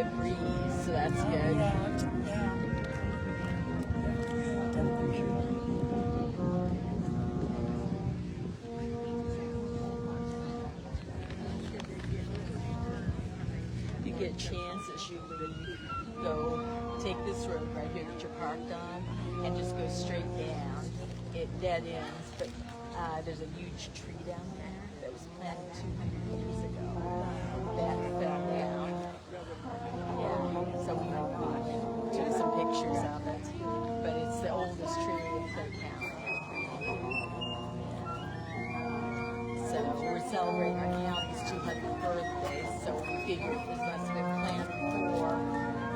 good breeze, so that's good. If you get a chance, it's usually go take this road right here that you're parked on and just go straight down. It dead ends, but there's a huge tree down there that was planted 200 years ago that fell down. Yeah, so we took some pictures of it, but it's the oldest tree in Clay County. So we're celebrating our county's 200th birthday, so we figured it must have been planted for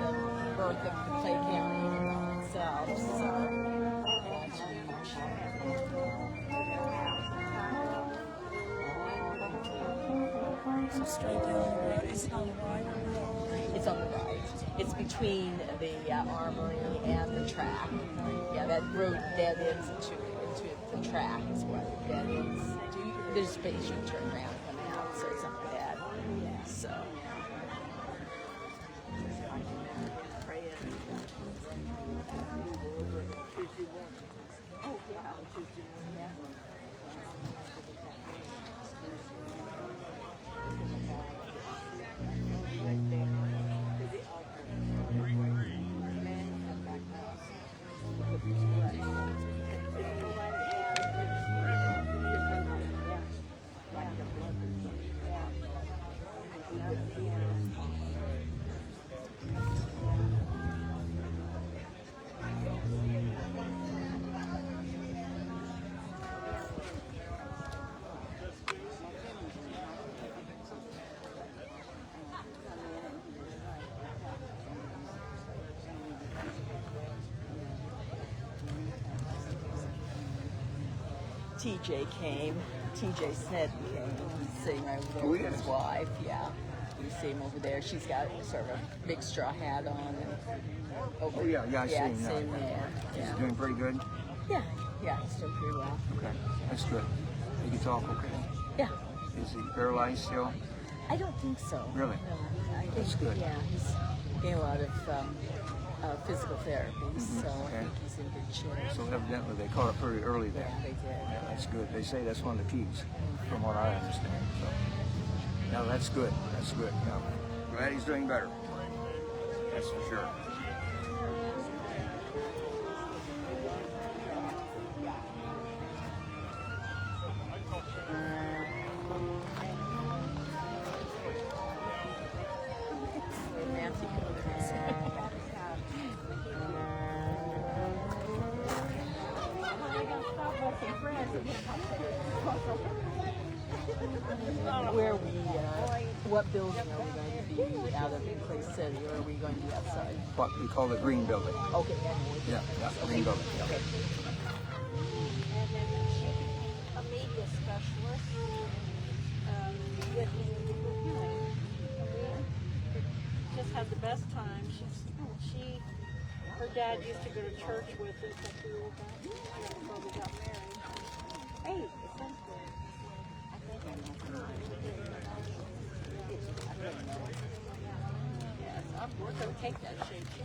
the birth of the Clay County itself. So that's huge. So straight down the road. Is it on the right? It's on the right. It's between the armory and the track. Yeah, that road dead ends into the track is what it dead ends. There's space you can turn around and come out, so it's not bad. So. Oh, yeah. TJ came. TJ Snedden came. He's sitting right over there with his wife. Yeah. You see him over there. She's got sort of a big straw hat on. And I see him now. Same there. Is he doing pretty good? Yeah, he's doing pretty well. Okay, that's good. He can talk okay? Yeah. Is he paralyzed still? I don't think so. Really? No, I think, That's good. Yeah, he's getting a lot of physical therapy, so I Okay. think he's in good shape. So evidently they caught it pretty early then. Yeah, they did. Yeah, that's good. They say that's one of the keys, from what I understand. So, yeah, that's good. That's good. Yeah. Glad he's doing better. That's for sure. Nancy Where we, what building are we going to be out of in Clay City, or are we going to be outside? What we call the green building. Okay, Yeah, green building. Yeah. Okay. And then she's a media specialist with we just had the best time. Her dad used to go to church with us at the old before we got married. Hey, it sounds good. Yes, we're going to take that shape too.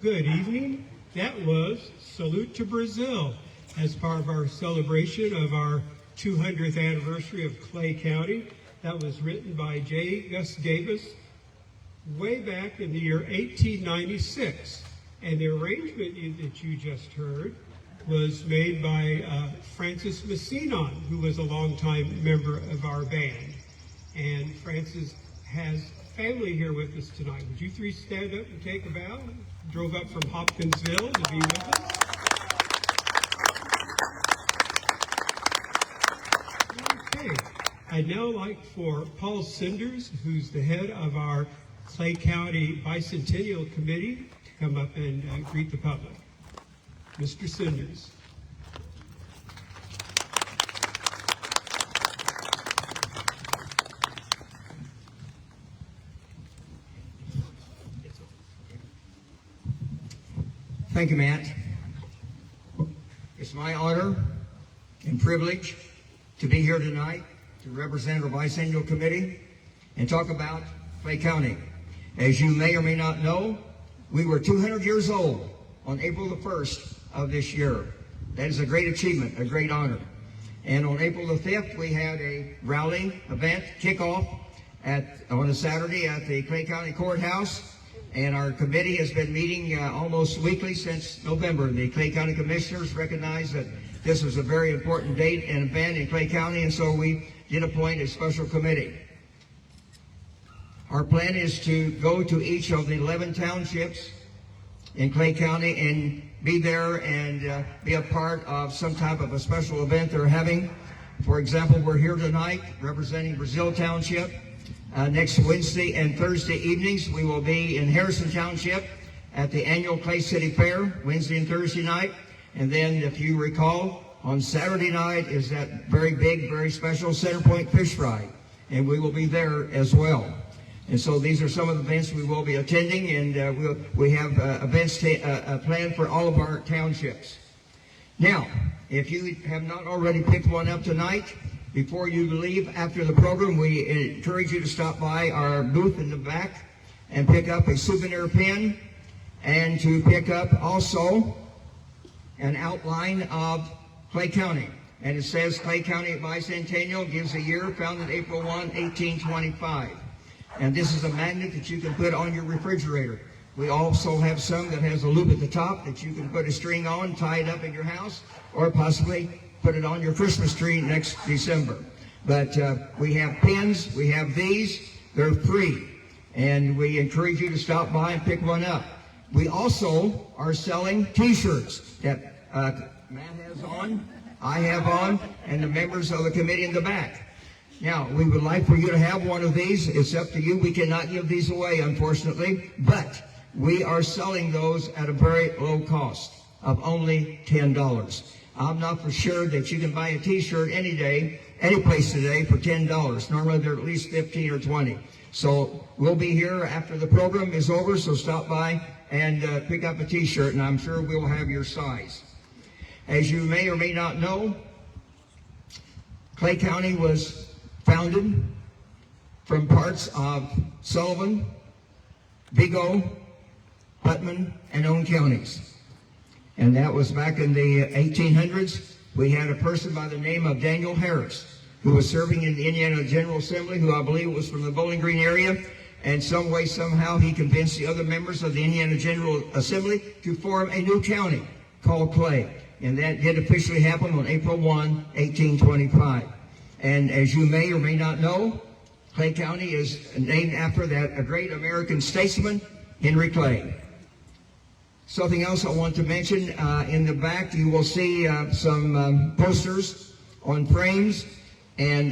Good evening. That was Salute to Brazil as part of our celebration of our 200th anniversary of Clay County. That was written by J. Gus Davis way back in the year 1896. And the arrangement that you just heard was made by Francis Messinon, who was a longtime member of our band. And Francis has family here with us tonight. Would you three stand up and take a bow? Drove up from Hopkinsville to be with us. Okay. I'd now like for Paul Cinders, who's the head of our Clay County Bicentennial Committee, to come up and greet the public. Mr. Cinders. Thank you, Matt. It's my honor and privilege to be here tonight to represent our Bicentennial Committee and talk about Clay County. As you may or may not know, we were 200 years old on April the 1st of this year. That is a great achievement, a great honor. And on April the 5th, we had a rally event kickoff on a Saturday at the Clay County Courthouse. And our committee has been meeting almost weekly since November. The Clay County Commissioners recognized that this was a very important date and event in Clay County, and so we did appoint a special committee. Our plan is to go to each of the 11 townships in Clay County and be there and be a part of some type of a special event they're having. For example, we're here tonight representing Brazil Township. Next Wednesday and Thursday evenings, we will be in Harrison Township at the annual Clay City Fair, Wednesday and Thursday night. And then, if you recall, on Saturday night is that very big, very special Center Point Fish Fry. And we will be there as well. And so these are some of the events we will be attending, and we have events planned for all of our townships. Now, if you have not already picked one up tonight, before you leave after the program, we encourage you to stop by our booth in the back and pick up a souvenir pin, and to pick up also an outline of Clay County. And it says Clay County Bicentennial, gives a year, founded April 1, 1825. And this is a magnet that you can put on your refrigerator. We also have some that has a loop at the top that you can put a string on, tie it up in your house, or possibly put it on your Christmas tree next December. But we have pins, we have these, they're free. And we encourage you to stop by and pick one up. We also are selling t-shirts that Matt has on, I have on, and the members of the committee in the back. Now, we would like for you to have one of these. It's up to you. We cannot give these away, unfortunately, but we are selling those at a very low cost of only $10. I'm not for sure that you can buy a t-shirt any day, any place today for $10. Normally they're at least $15 or $20. So we'll be here after the program is over, so stop by and pick up a t-shirt, and I'm sure we'll have your size. As you may or may not know, Clay County was founded from parts of Sullivan, Vigo, Putnam, and Owen counties. And that was back in the 1800s. We had a person by the name of Daniel Harris, who was serving in the Indiana General Assembly, who I believe was from the Bowling Green area. And some way, somehow, he convinced the other members of the Indiana General Assembly to form a new county called Clay. And that did officially happen on April 1, 1825. And as you may or may not know, Clay County is named after a great American statesman, Henry Clay. Something else I want to mention, in the back you will see some posters on frames, and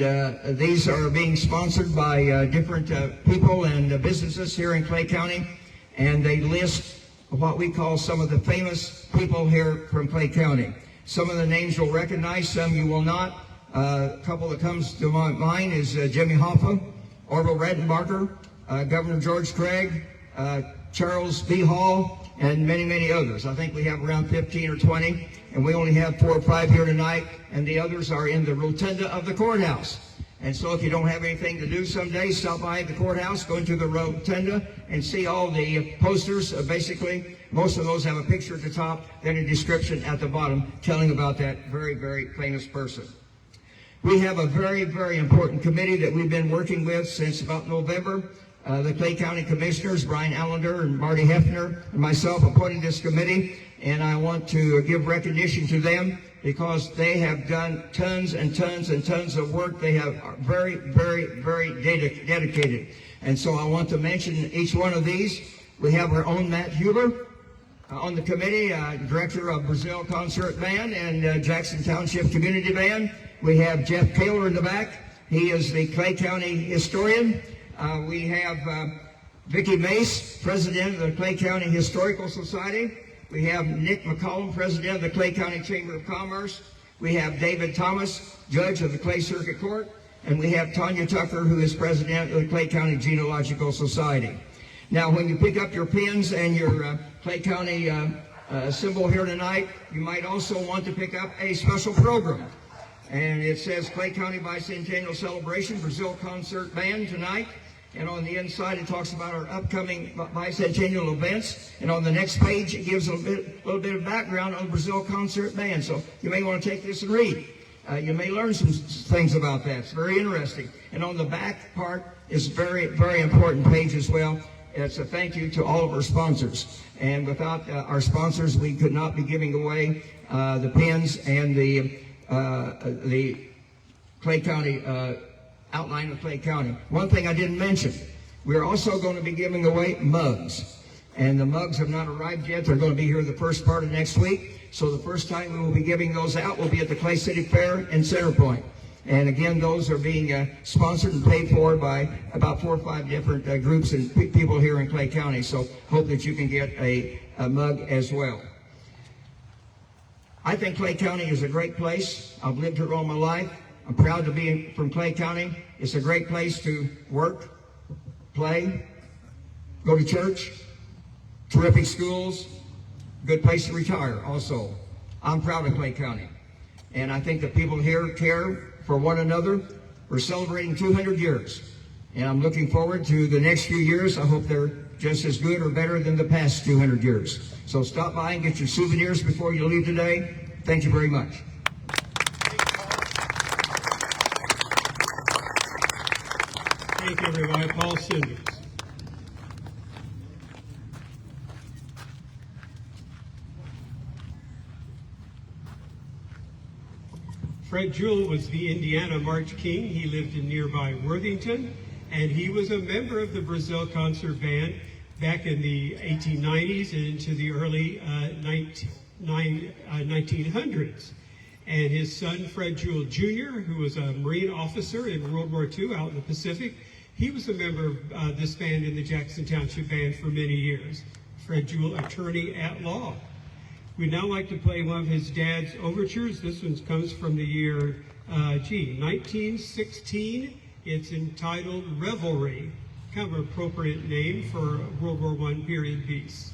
these are being sponsored by different people and businesses here in Clay County, and they list what we call some of the famous people here from Clay County. Some of the names you'll recognize, some you will not. A couple that comes to my mind is Jimmy Hoffa, Orville Redenbacher, Governor George Craig, Charles B. Hall, and many, many others. I think we have around 15 or 20, and we only have 4 or 5 here tonight, and the others are in the rotunda of the courthouse. And so if you don't have anything to do someday, stop by the courthouse, go into the rotunda, and see all the posters. Basically, most of those have a picture at the top, then a description at the bottom telling about that very, very famous person. We have a very, very important committee that we've been working with since about November. The Clay County Commissioners, Brian Allender and Marty Hefner, and myself appointed this committee, and I want to give recognition to them because they have done tons and tons and tons of work. They have very, very, very dedicated. And so I want to mention each one of these. We have our own Matt Huber on the committee, Director of Brazil Concert Band and Jackson Township Community Band. We have Jeff Kaler in the back. He is the Clay County historian. We have Vicki Mace, President of the Clay County Historical Society. We have Nick McCollum, President of the Clay County Chamber of Commerce. We have David Thomas, Judge of the Clay Circuit Court. And we have Tanya Tucker, who is President of the Clay County Genealogical Society. Now, when you pick up your pins and your Clay County symbol here tonight, you might also want to pick up a special program. And it says Clay County Bicentennial Celebration, Brazil Concert Band tonight. And on the inside, it talks about our upcoming bicentennial events. And on the next page, it gives a little bit of background on the Brazil Concert Band. So you may want to take this and read. You may learn some things about that. It's very interesting. And on the back part is a very, very important page as well. It's a thank you to all of our sponsors. And without our sponsors, we could not be giving away the pins and the Clay County outline of Clay County. One thing I didn't mention, we're also going to be giving away mugs. And the mugs have not arrived yet. They're going to be here the first part of next week. So the first time we will be giving those out will be at the Clay City Fair in Center Point. And again, those are being sponsored and paid for by about 4 or 5 different groups and people here in Clay County. So hope that you can get a mug as well. I think Clay County is a great place. I've lived here all my life. I'm proud to be from Clay County. It's a great place to work, play, go to church, terrific schools, good place to retire also. I'm proud of Clay County. And I think the people here care for one another. We're celebrating 200 years. And I'm looking forward to the next few years. I hope they're just as good or better than the past 200 years. So stop by and get your souvenirs before you leave today. Thank you very much. Thank you, everybody. Paul Sinders. Fred Jewell was the Indiana March King. He lived in nearby Worthington, and he was a member of the Brazil Concert Band back in the 1890s and into the early 1900s. And his son, Fred Jewell Jr., who was a Marine officer in World War II out in the Pacific, he was a member of this band in the Jackson Township Band for many years. Fred Jewell, attorney at law. We'd now like to play one of his dad's overtures. This one comes from the year, 1916. It's entitled Revelry, kind of an appropriate name for a World War I period piece.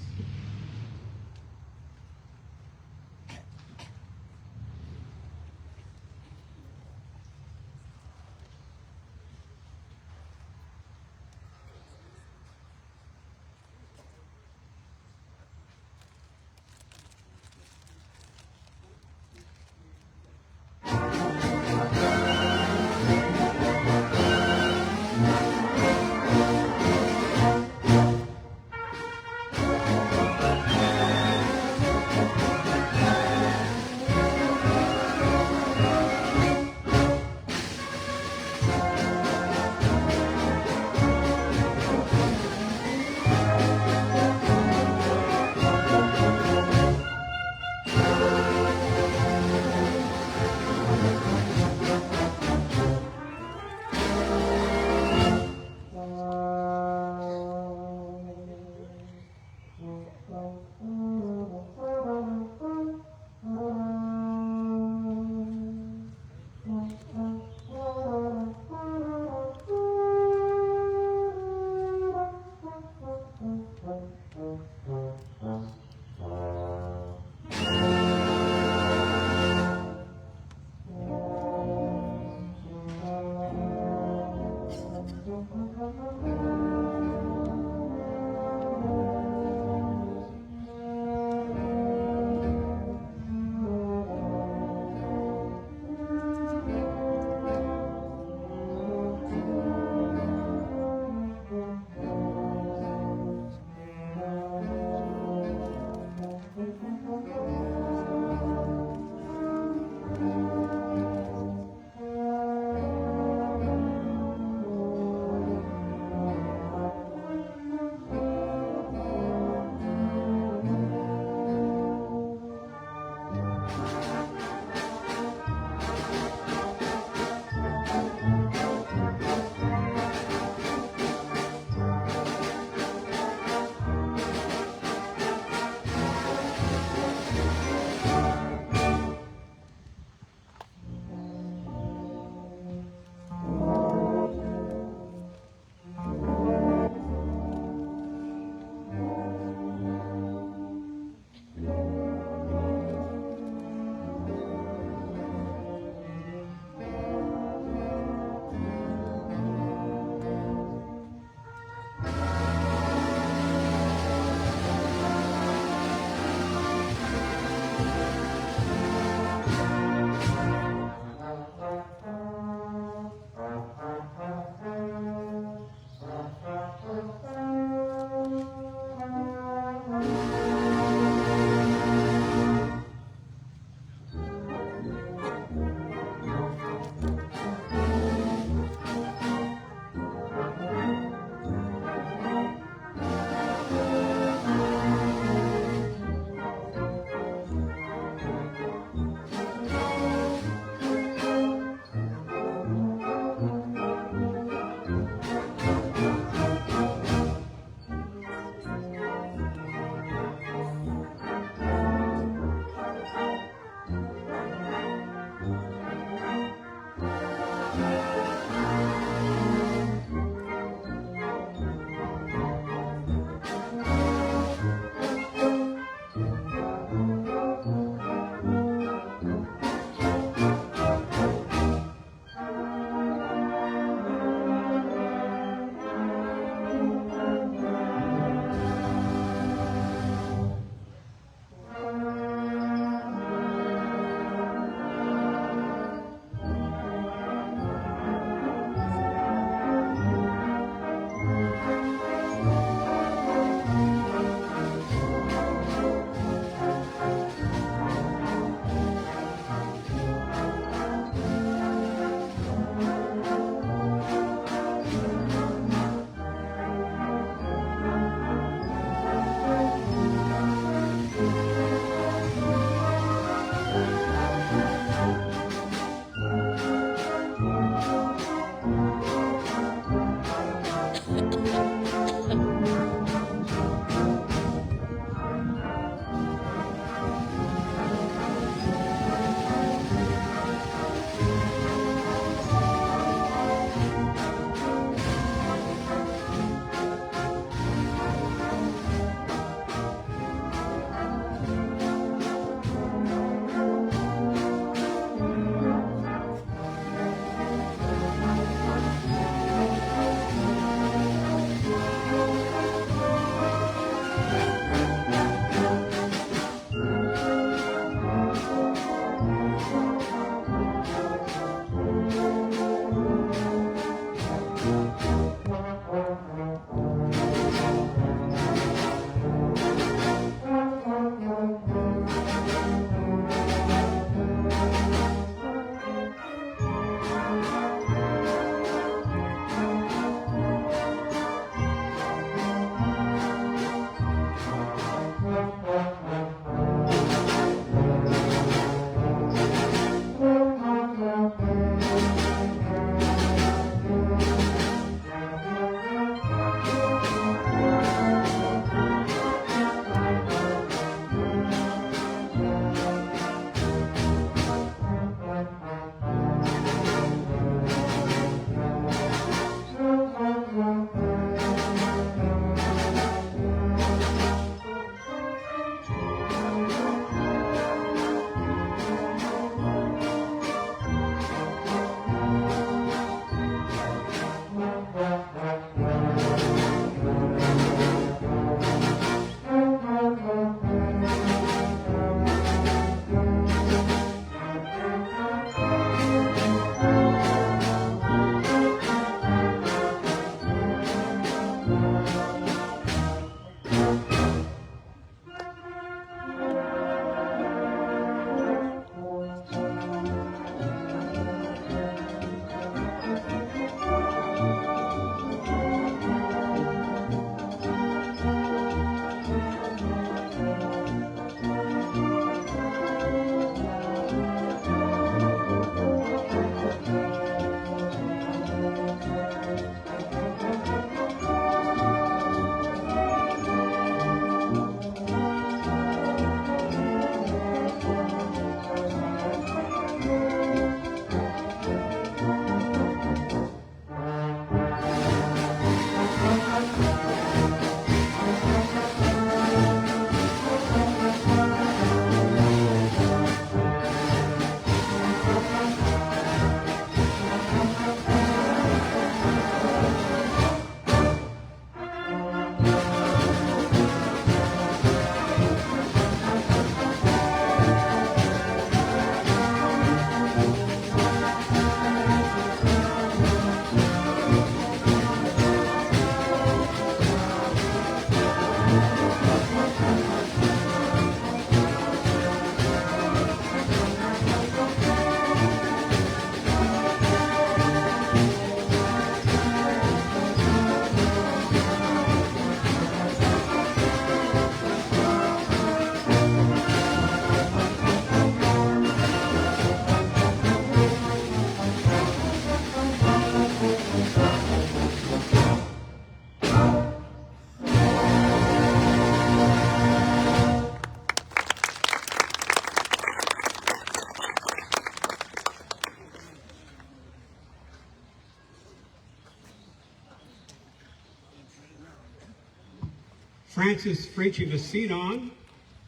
Francis Frenchy Massinon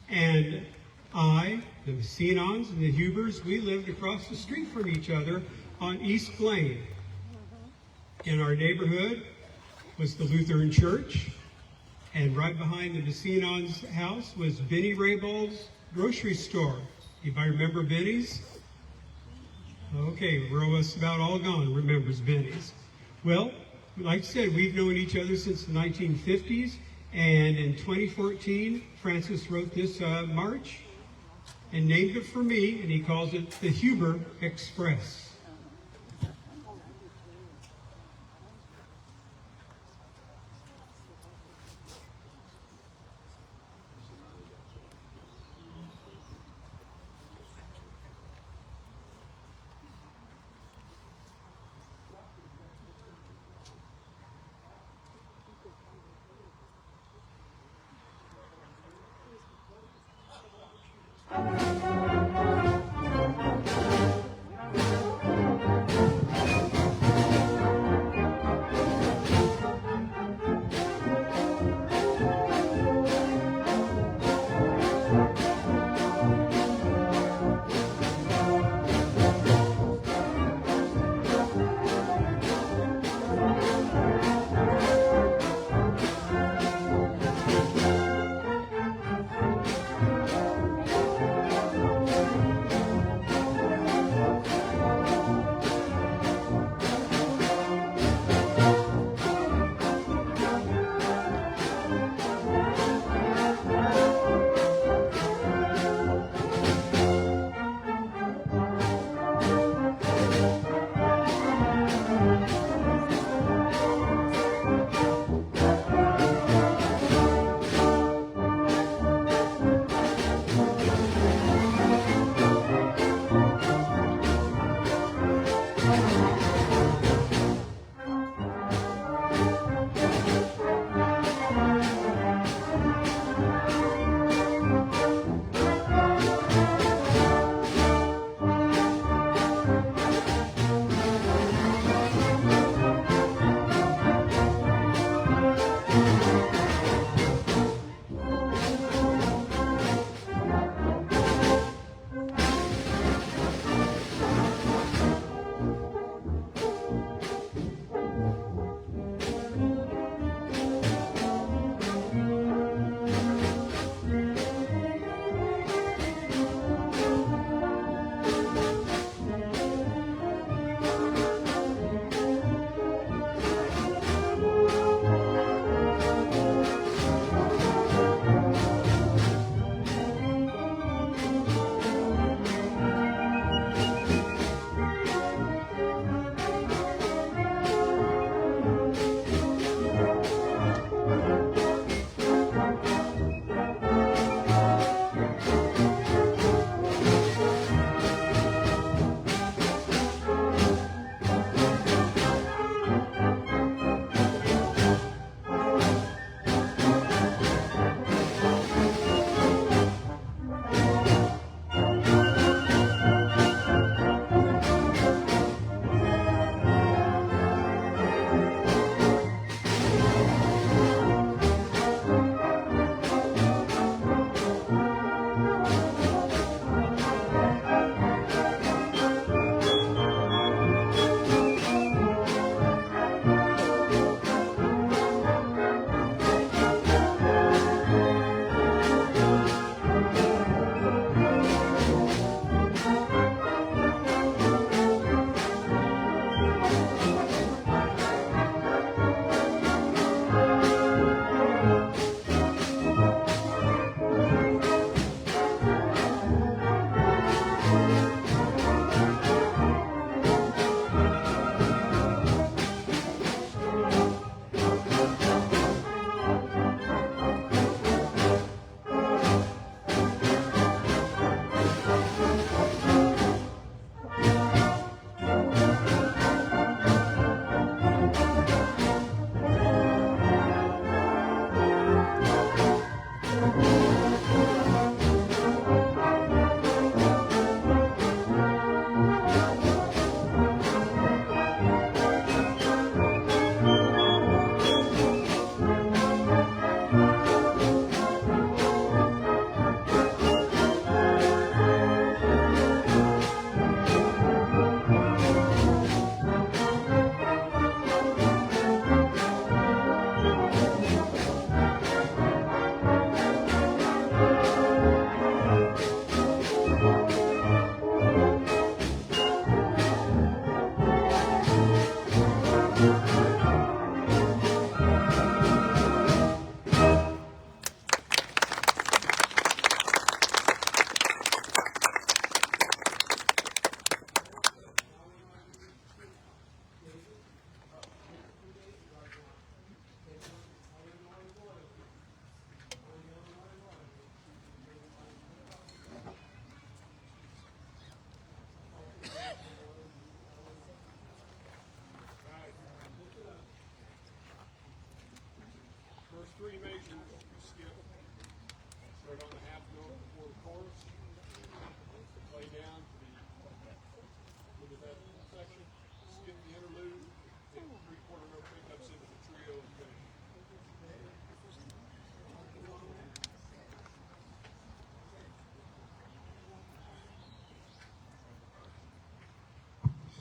and I, the Massinons and the Hubers, we lived across the street from each other on East Blaine. In our neighborhood was the Lutheran Church, and right behind the Massinons' house was Benny Raybald's grocery store. Anybody remember Benny's? Okay, we're almost about all gone remembers Benny's. Well, like I said, we've known each other since the 1950s, and in 2014, Francis wrote this march and named it for me, and he calls it the Huber Express.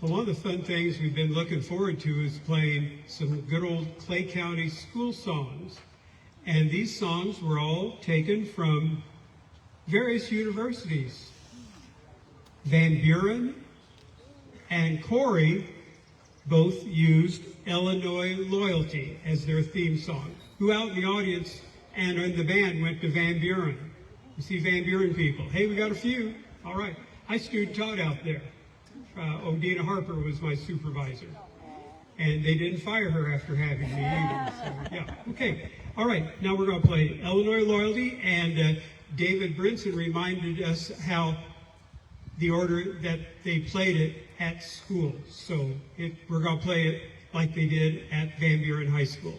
Well, one of the fun things we've been looking forward to is playing some good old Clay County school songs. And these songs were all taken from various universities. Van Buren and Corey both used Illinois Loyalty as their theme song. Who out in the audience and in the band went to Van Buren? You see Van Buren people. Hey, we got a few. All right. I student taught out there. Odina Harper was my supervisor. And they didn't fire her after having me either. So, yeah. Okay. All right. Now we're going to play Illinois Loyalty. And David Brinson reminded us how the order that they played it at school. So we're going to play it like they did at Van Buren High School.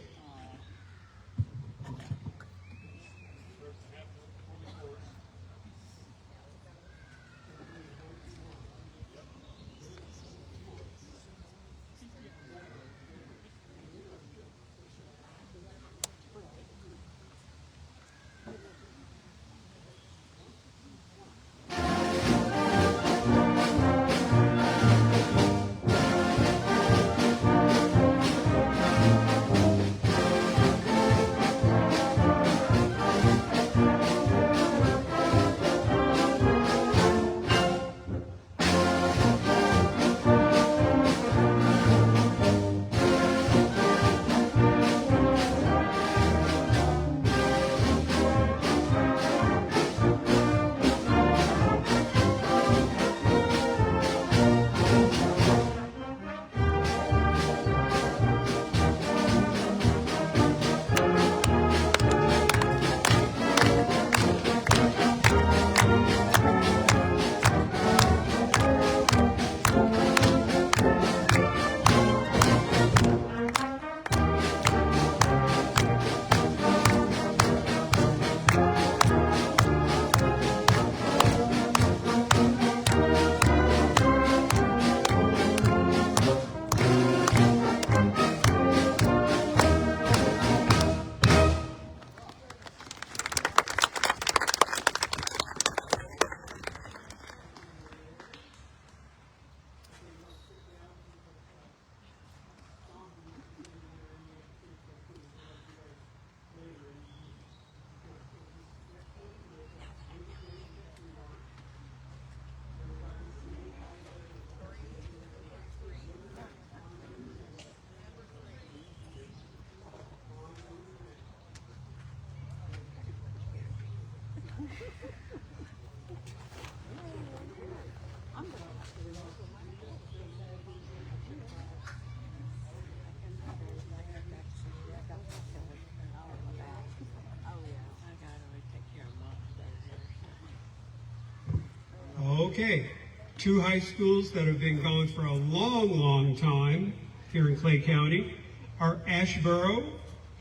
Okay, two high schools that have been going for a long, long time here in Clay County are Asheboro.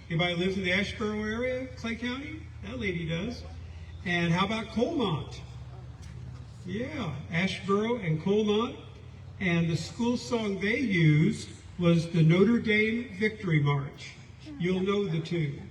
Anybody lives in the Asheboro area, Clay County? That lady does. And how about Colmont? Yeah, Asheboro and Colmont. And the school song they used was the Notre Dame Victory March. You'll know the tune.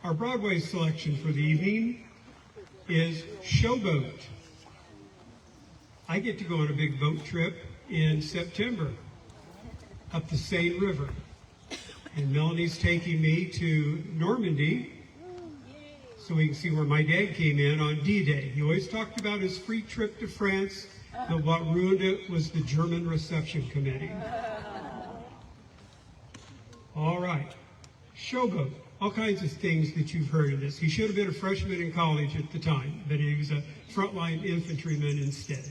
Our Broadway selection for the evening is Showboat. I get to go on a big boat trip in September up the Seine River. And Melanie's taking me to Normandy so we can see where my dad came in on D-Day. He always talked about his free trip to France, but what ruined it was the German reception committee. All right, Showboat, all kinds of things that you've heard of this. He should have been a freshman in college at the time, but he was a frontline infantryman instead.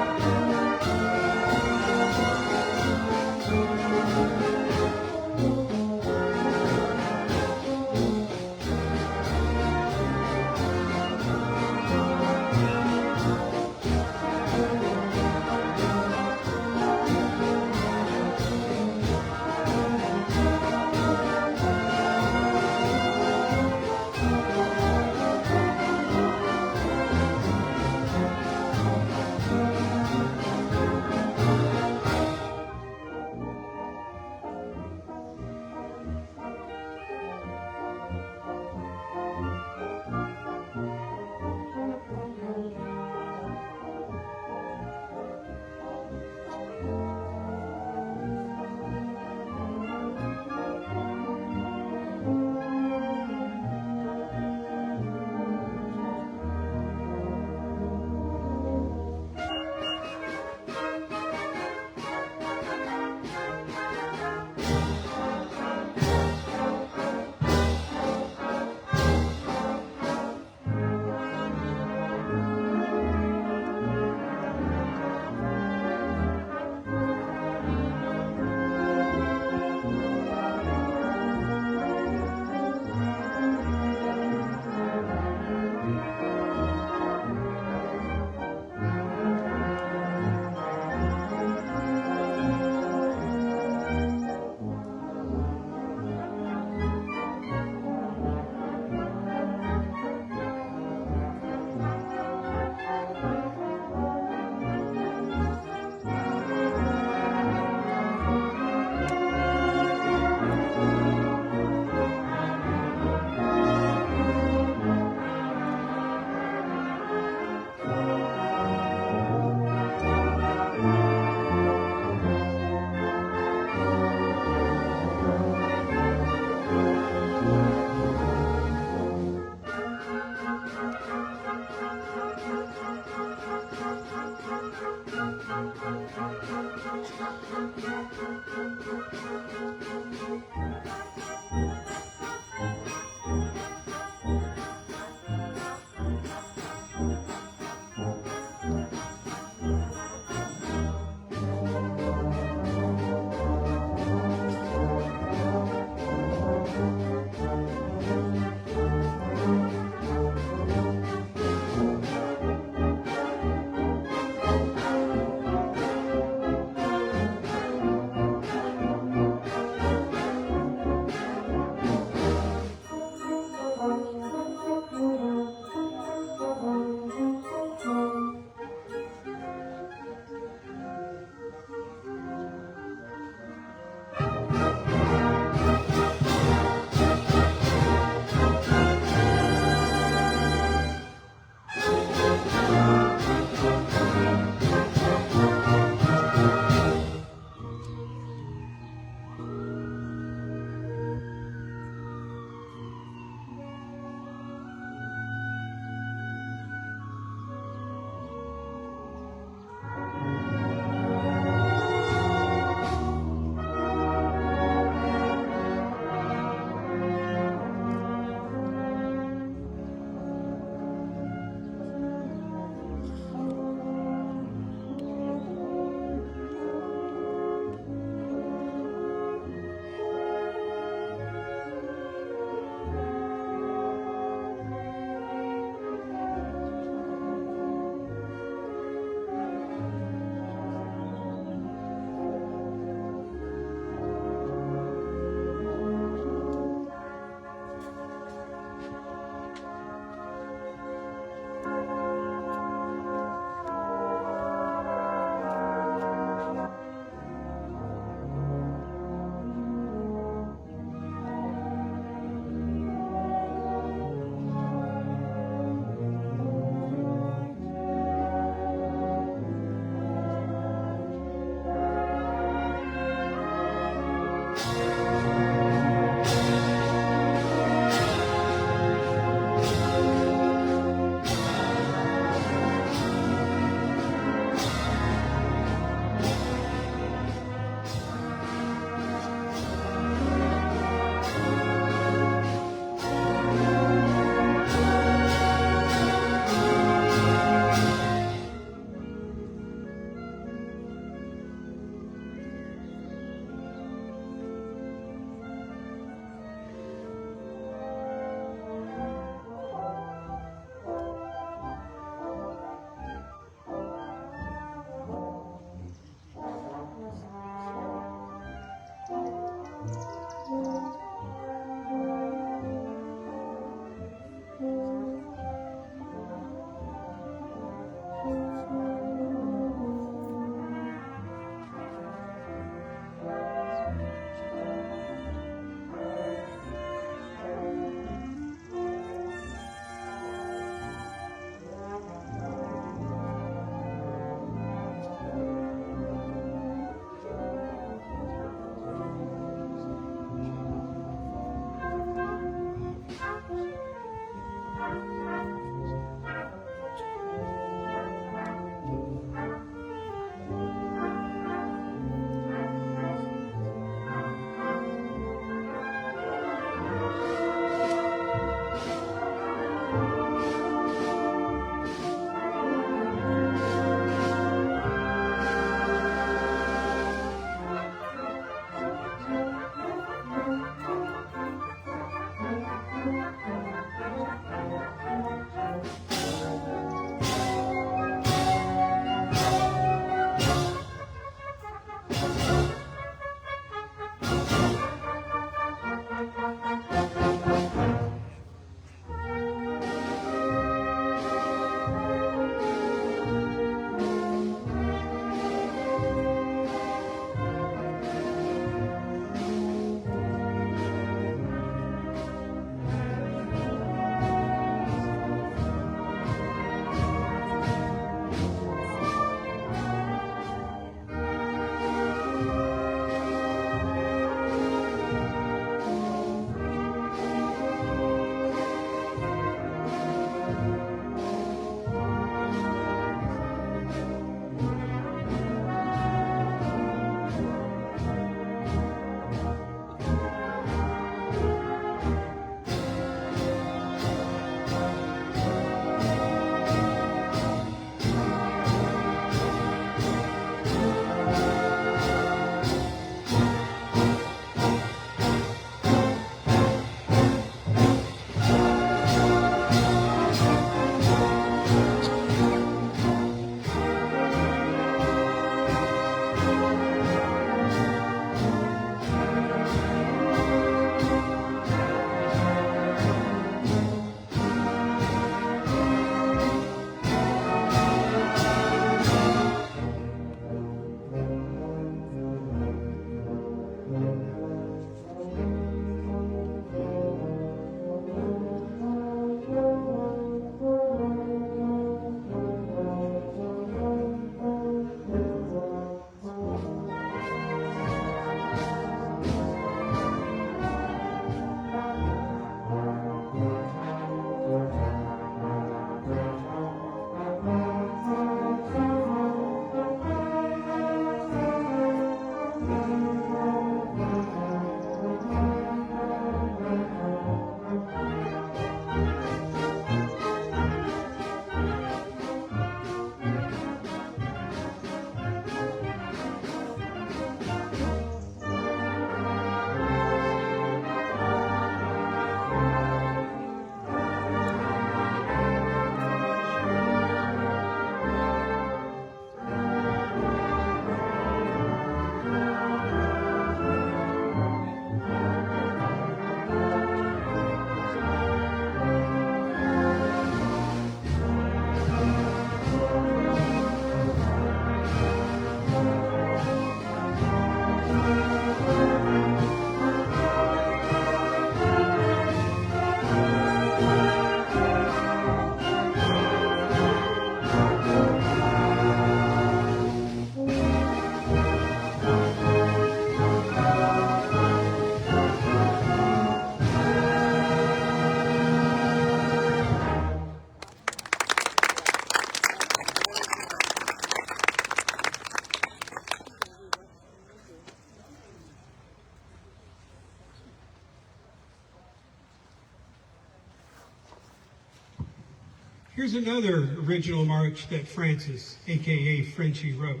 Here's another original march that Francis, aka Frenchie, wrote.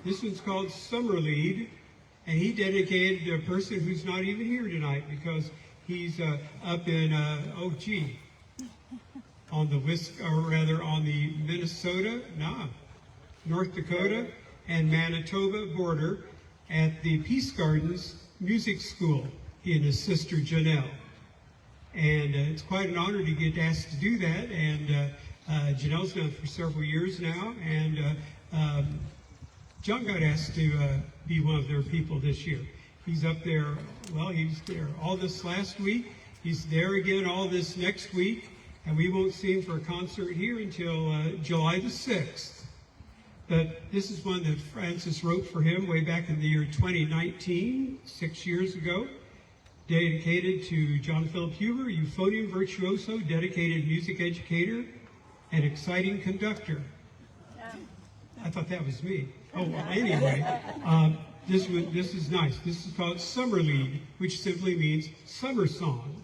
This one's called Summer Lead, and he dedicated to a person who's not even here tonight because he's up in on the Minnesota, North Dakota and Manitoba border at the Peace Gardens Music School, he and his sister Janelle. And it's quite an honor to get asked to do that. And Janelle's done it for several years now. And John got asked to be one of their people this year. He's up there, well, he was there all this last week. He's there again all this next week. And we won't see him for a concert here until July the 6th. But this is one that Francis wrote for him way back in the year 2019, 6 years ago. Dedicated to John Philip Huber, euphonium virtuoso, dedicated music educator, and exciting conductor. I thought that was me. Oh, well, anyway, this is nice. This is called Summer Lead, which simply means summer song.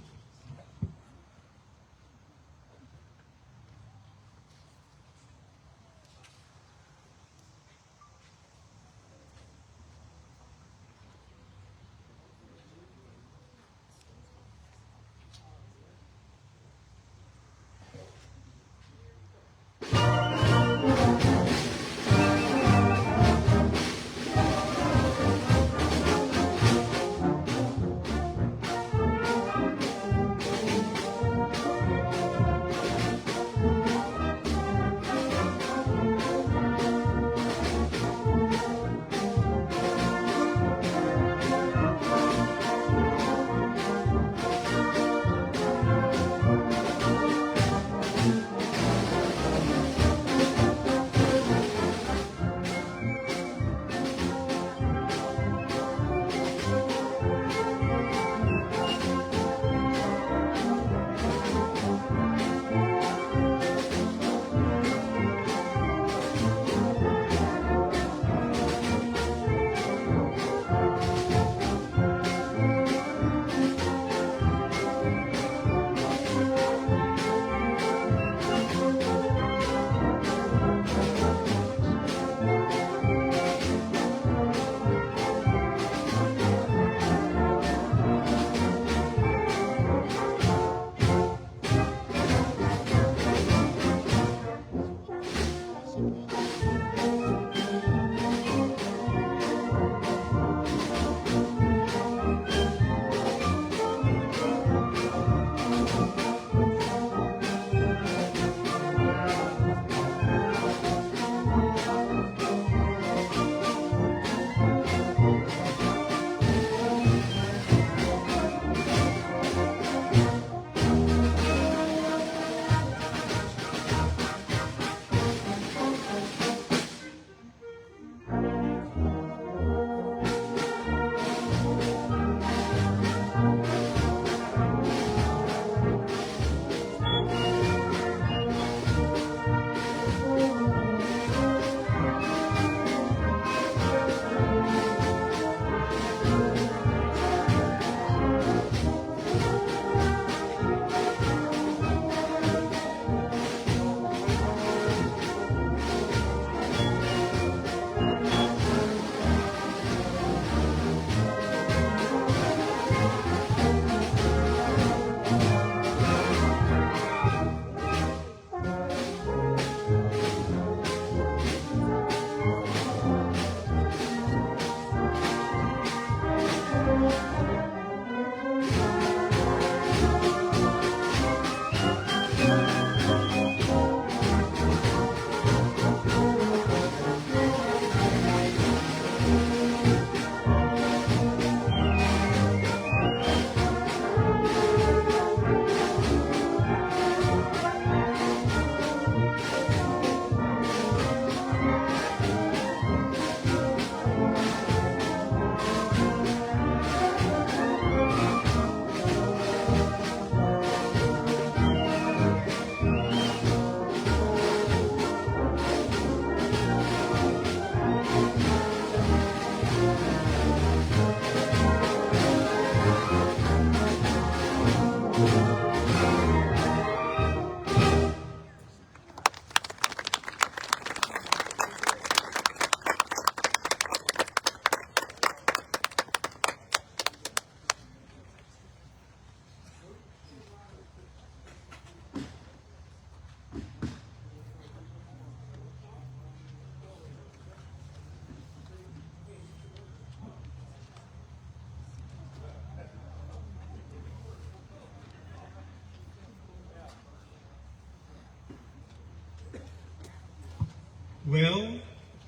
well.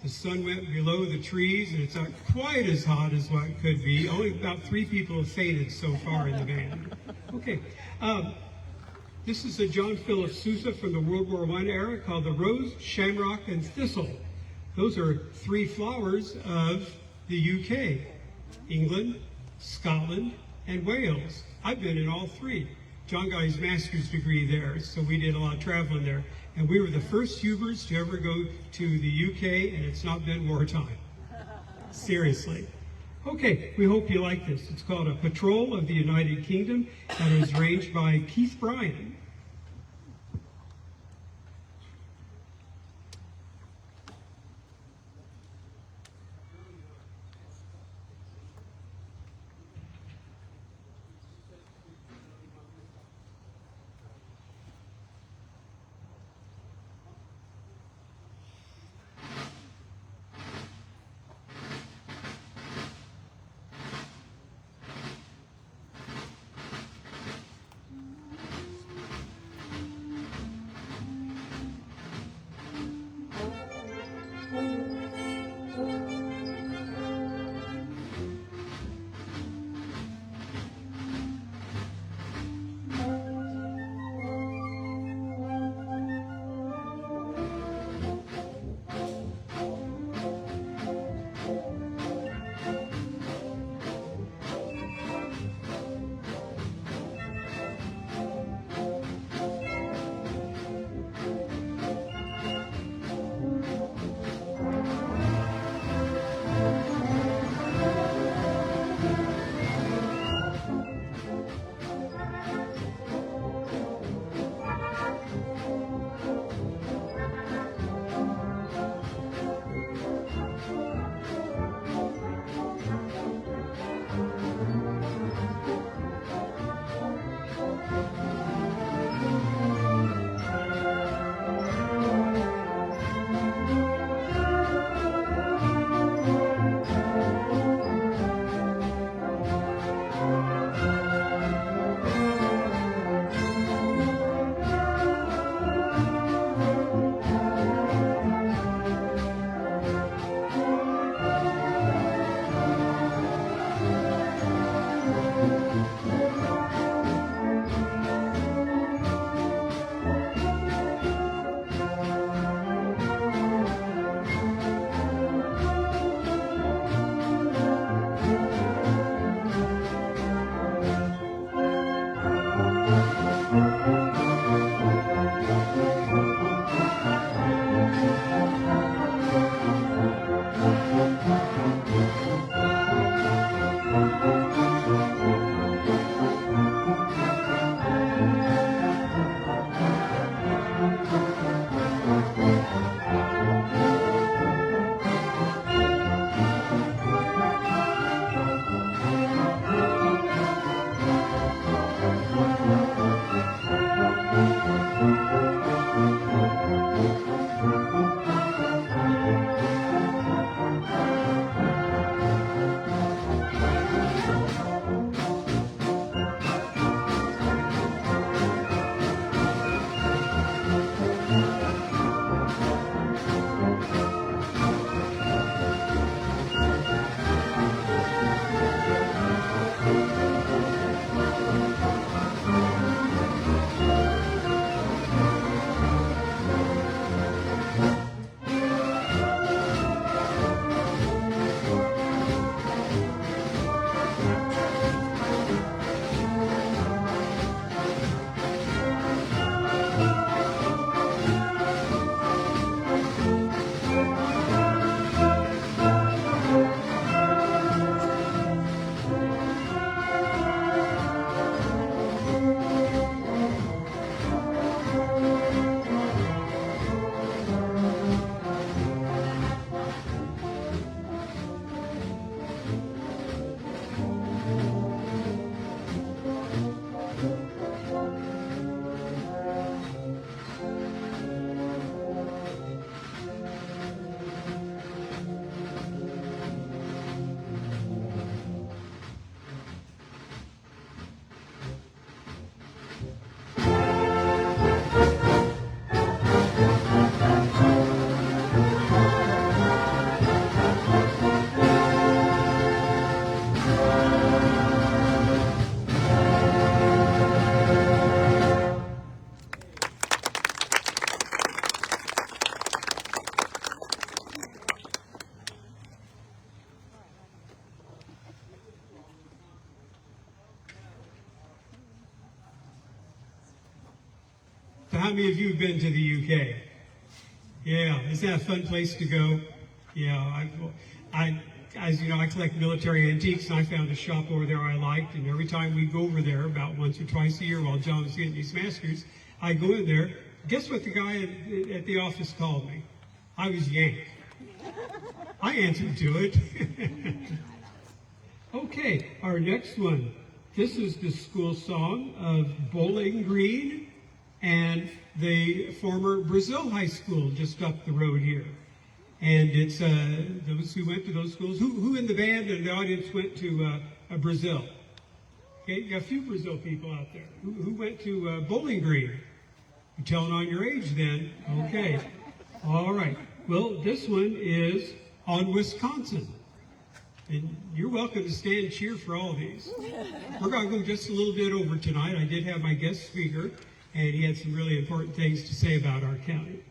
The sun went below the trees, and it's not quite as hot as what it could be. Only about 3 people have fainted so far in the band. Okay. This is a John Philip Sousa from the World War I era called the Rose, Shamrock, and Thistle. Those are 3 flowers of the UK, England, Scotland, and Wales. I've been in all 3. John got his master's degree there, so we did a lot of traveling there. And we were the first Hubers to ever go to the UK, and it's not been wartime. Seriously. Okay, we hope you like this. It's called A Patrol of the United Kingdom, and is arranged by Keith Bryan. how many of you have been to the UK? Yeah, isn't that a fun place to go? Yeah, as you know, I collect military antiques, and I found a shop over there I liked, and every time we go over there, about once or twice a year while John was getting these masters, I go in there. Guess what the guy at the office called me? I was yanked. I answered to it. Okay, our next one. This is the school song of Bowling Green and the former Brazil High School just up the road here. And it's those who went to those schools. Who in the band and the audience went to Brazil? Okay, you got a few Brazil people out there. Who went to Bowling Green? You're telling on your age then. Okay. All right. Well, this one is on Wisconsin. And you're welcome to stand and cheer for all these. We're going to go just a little bit over tonight. I did have my guest speaker, and he had some really important things to say about our county.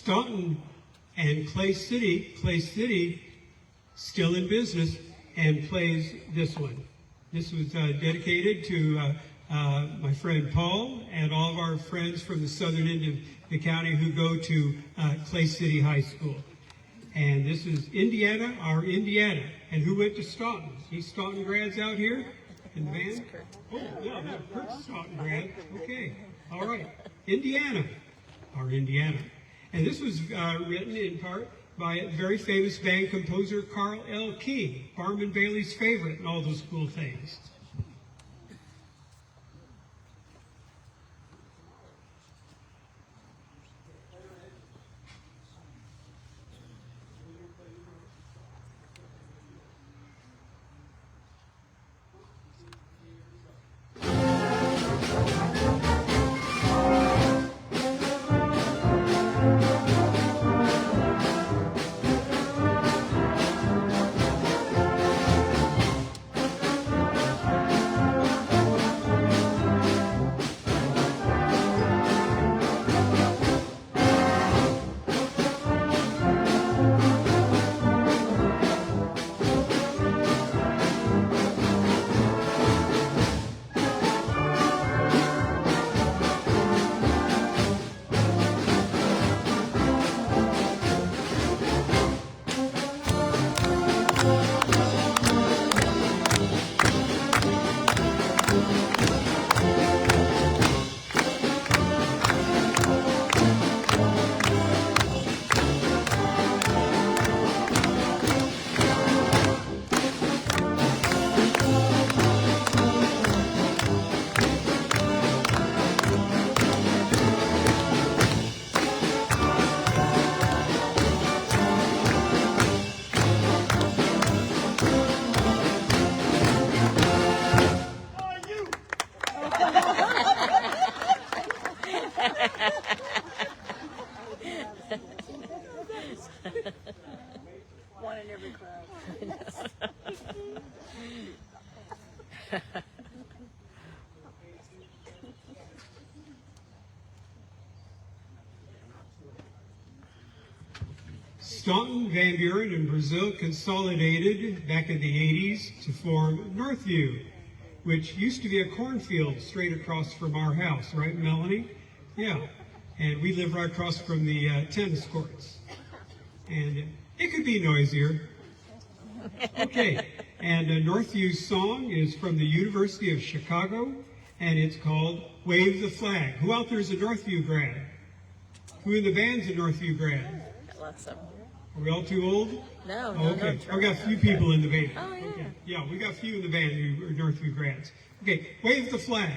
Staunton and Clay City still in business and plays this one. This was dedicated to my friend Paul and all of our friends from the southern end of the county who go to Clay City High School. And this is Indiana, our Indiana. And who went to Staunton? These Staunton grads out here in the band? Oh, yeah, Kurt's Staunton grad. Okay, all right. Indiana, our Indiana. And this was written in part by a very famous band composer, Carl L. King, Barnum Bailey's favorite, and all those cool things. One in every crowd. Staunton, Van Buren, and Brazil consolidated back in the 80s to form Northview, which used to be a cornfield straight across from our house, right, Melanie? Yeah. And we live right across from the tennis courts. And it could be noisier. Okay. And Northview's song is from the University of Chicago, and it's called Wave the Flag. Who out there is a Northview grad? Who in the band's a Northview grad? Lots of them. Are we all too old? No, Oh, okay. We got a few people in the band. Oh, yeah. Okay. Yeah, we got a few in the band who are Northview grads. Okay, wave the flag.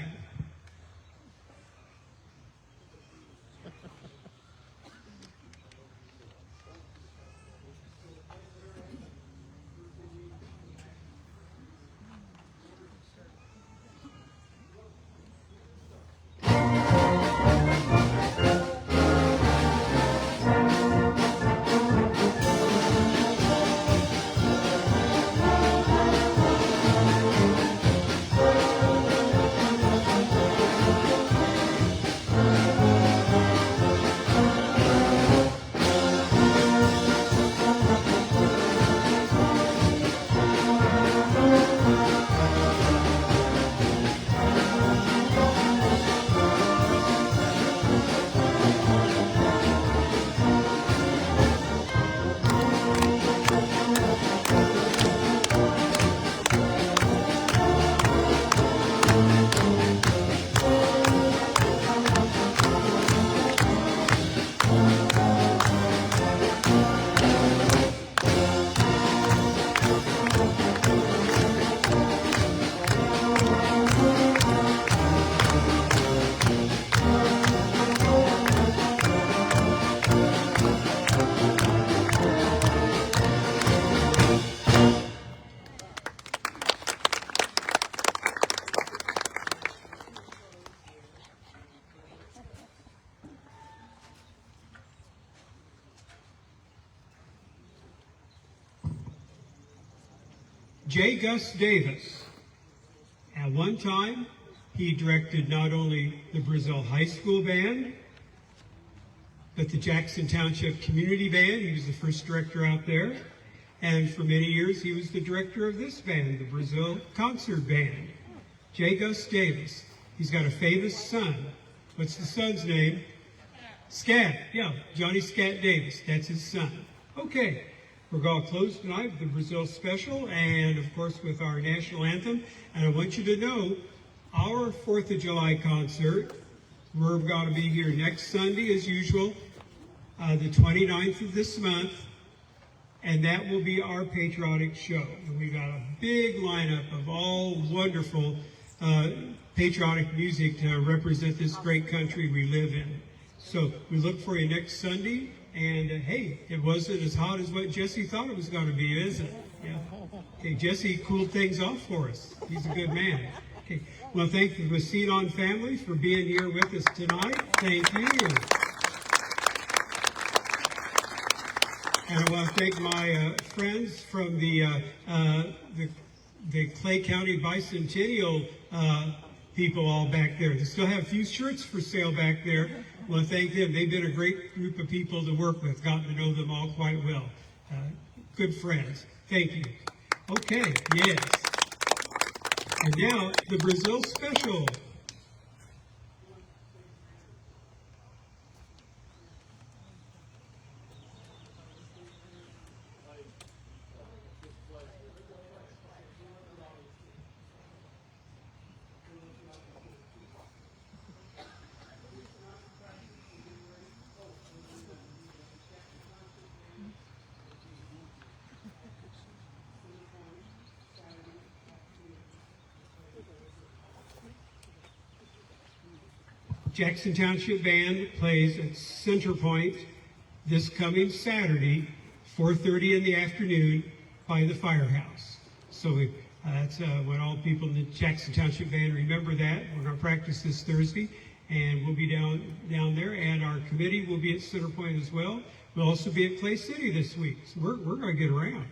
J. Gus Davis. At one time, he directed not only the Brazil High School Band, but the Jackson Township Community Band. He was the first director out there. And for many years, he was the director of this band, the Brazil Concert Band. J. Gus Davis. He's got a famous son. What's the son's name? Scat. Yeah, Johnny Scat Davis. That's his son. Okay. We're going to close tonight with the Brazil Special and, of course, with our national anthem. And I want you to know, our 4th of July concert, we're going to be here next Sunday, as usual, the 29th of this month, and that will be our patriotic show. And we've got a big lineup of all wonderful patriotic music to represent this great country we live in. So we look for you next Sunday. And hey, it wasn't as hot as what Jesse thought it was going to be, is it? Yeah. Okay, Jesse cooled things off for us. He's a good man. Okay, well, thank the Macedon family for being here with us tonight. Thank you. And I want to thank my friends from the Clay County Bicentennial people all back there. They still have a few shirts for sale back there. I want to thank them. They've been a great group of people to work with. Gotten to know them all quite well. Good friends. Thank you. Okay, yes. And now, the Brazil Special. Jackson Township Band plays at Center Point this coming Saturday, 4:30 in the afternoon by the firehouse. So that's what all people in the Jackson Township Band remember that. We're going to practice this Thursday. and we'll be down there, and our committee will be at Center Point as well. We'll also be at Clay City this week, so we're going to get around.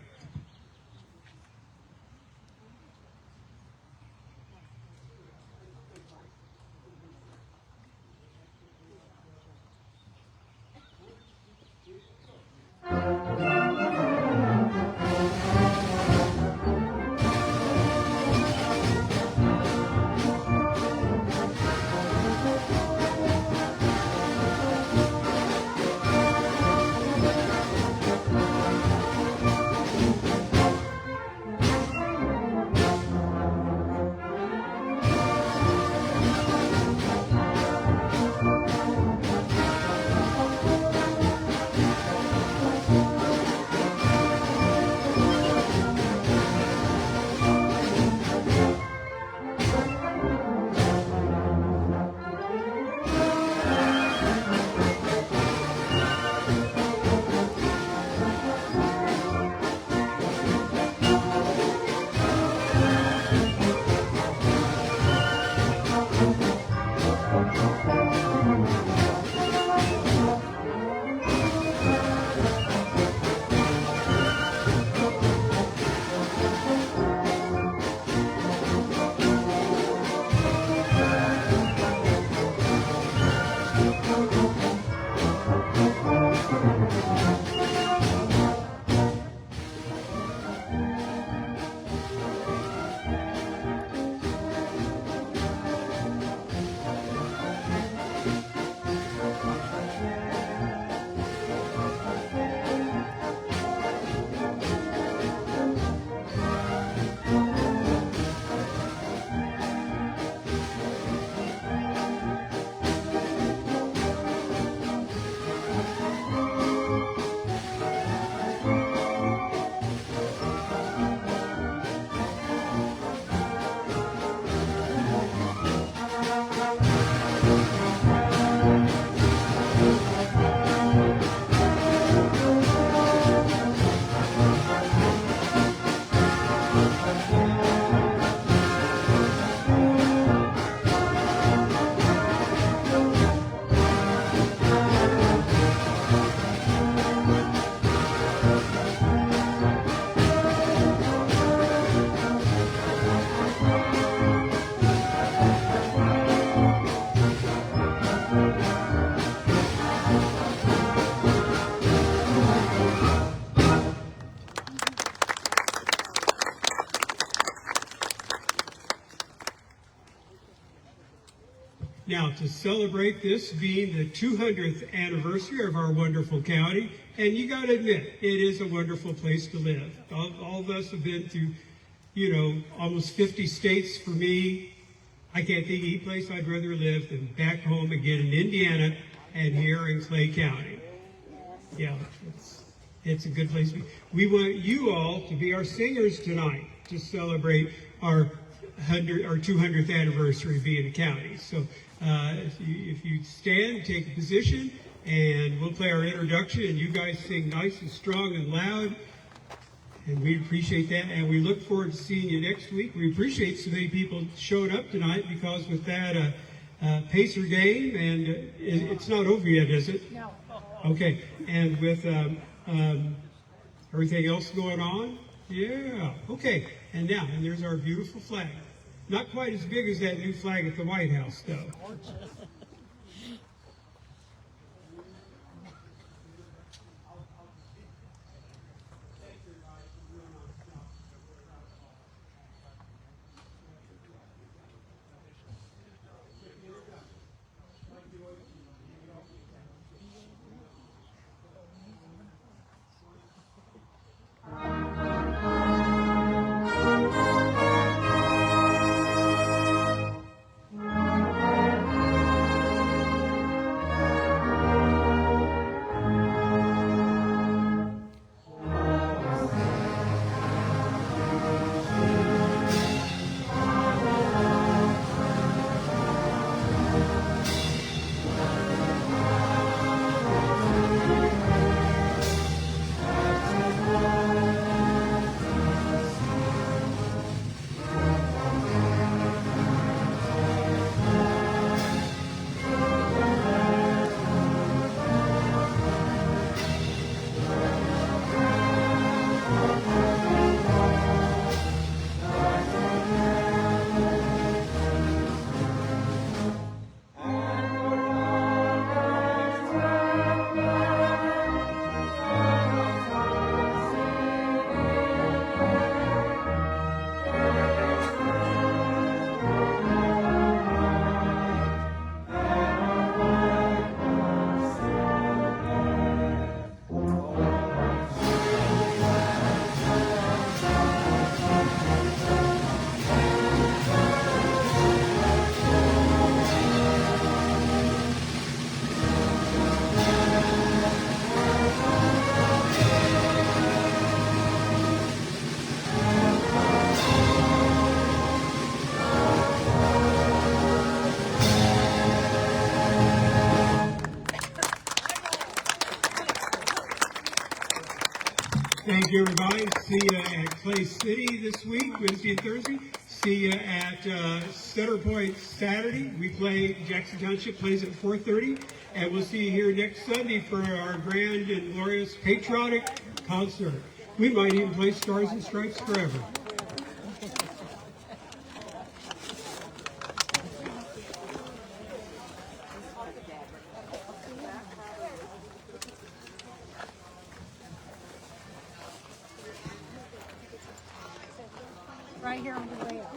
Now, to celebrate this being the 200th anniversary of our wonderful county, and you got to admit, it is a wonderful place to live. All of us have been to, almost 50 states. For me, I can't think of any place I'd rather live than back home again in Indiana and here in Clay County. Yeah, it's a good place to be. We want you all to be our singers tonight to celebrate our 200th anniversary being a county. So if you stand, take a position, and we'll play our introduction, and you guys sing nice and strong and loud, and we appreciate that, and we look forward to seeing you next week. We appreciate so many people showing up tonight, because with that Pacer game, and it's not over yet, is it? No. Okay, and with everything else going on, yeah, okay, and there's our beautiful flag. Not quite as big as that new flag at the White House, though. Thank you, everybody. See you at Clay City this week, Wednesday and Thursday. See you at Center Point Saturday. We play, Jackson Township plays at 4:30. And we'll see you here next Sunday for our grand and glorious patriotic concert. We might even play Stars and Stripes Forever. Right here on the way up.